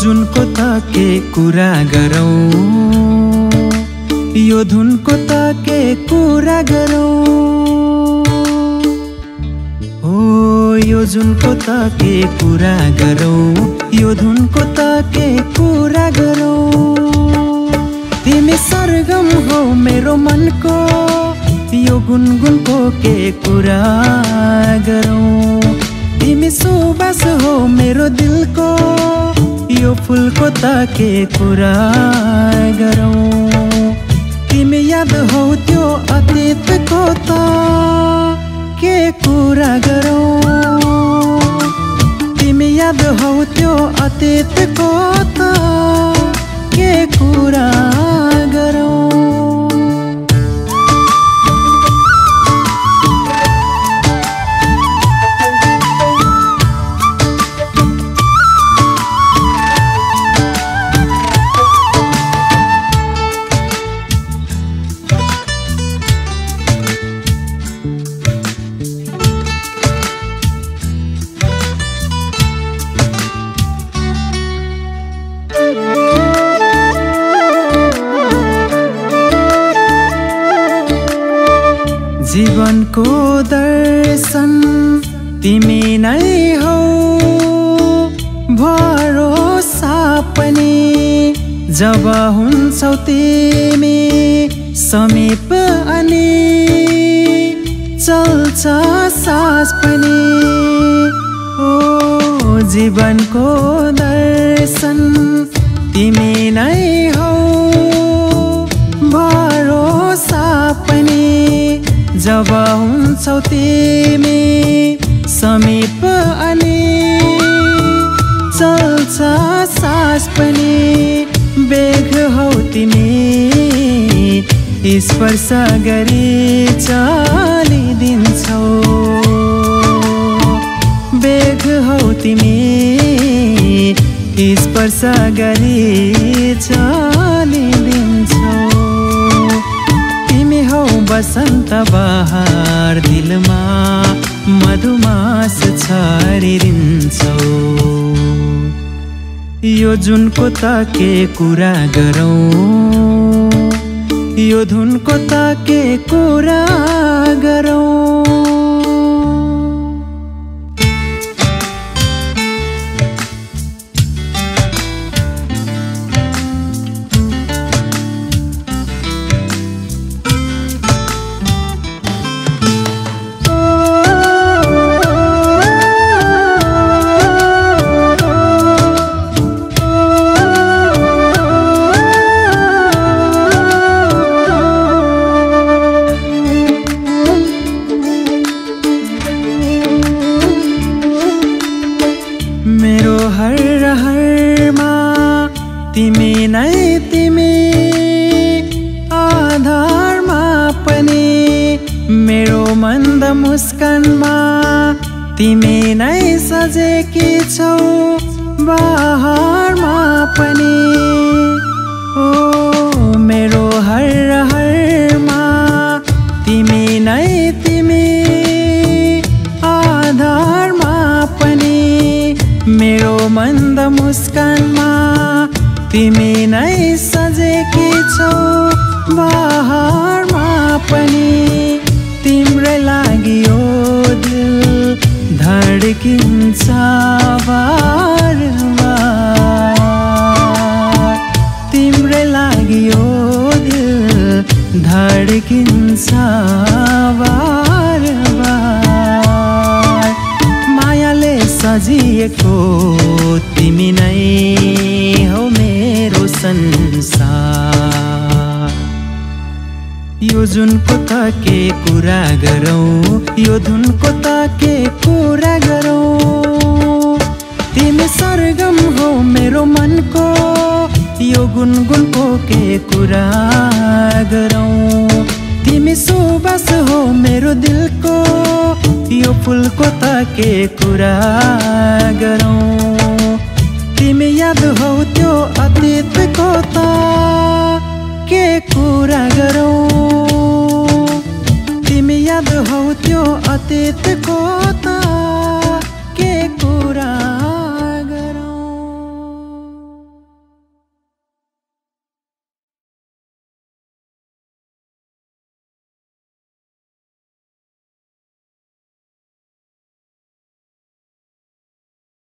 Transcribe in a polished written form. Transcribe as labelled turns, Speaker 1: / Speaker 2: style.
Speaker 1: जुनको त के कुरा गरौँ, यो धुनको त के कुरा गरौँ। हो यो जुनको त के कुरा गरौँ, यो धुनको त के कुरा गरौँ। तिमी सरगम हो मेरो मनको, यो गुनगुनको के कुरा गरौँ। तिमी सुबास हो मेरो दिलको, यो फुलको त के कुरा गरौँ। तिमी याद हौ त्यो अतीतको त के कुरा गरौँ। तिमी याद हौ त्यो अतीतको त के कुरा गरौँ। जीवनको दर्शन तिमी नै हौ, भरोसा पनि जब हुन्छौ तिमी समीप अनि चल्छ सास पनि। ओ जीवनको दर्शन तिमी नै हौ, भरोसा पनि जब हुन्छौ तिमी समीप अनि चल्छ सास पनि। बेग हौ तिमी स्पर्श गरी चलिदिन्छौ, बेग हौ तिमी स्पर्श गरी चलिदिन्छौ। तिमी हौ बसन्त बहार दिलमा मधुमास छरिदिन्छौ। यो जुनको त के कुरा गरौँ, यो धुनको त के कुरा गरौँ। मेरो हर हरमा तिमी नै तिमी, आधारमा पनि मेरो मन्द मुस्कानमा तिमी नै सजेकी छौ, बहारमा पनि। ओ मेरो हर हरमा तिमी नै तिमी, आधारमा पनि मेरो मन्द मुस्कानमा तिमी नै सजेकी छौ, बहारमा पनि। तिम्रै लागि यो दिल धड्किन्छ बार-बार, तिम्रै लागि यो दिल धड्किन्छ बार-बार। मायाले सजिएको तिमी नै हौ मेरो संसार। यो जुनको त के कुरा गरौँ, यो धुनको त के कुरा गरौँ। तिमी सरगम हौ मेरो मनको, यो गुनगुनको के कुरा गरौँ। तिमी सुबास हो मेरो दिलको, यो फुलको त के कुरा गरौँ। तिमी याद हौ त्यो अतीतको त के कुरा गरौँ। तिमी याद हौ त्यो अतीतको त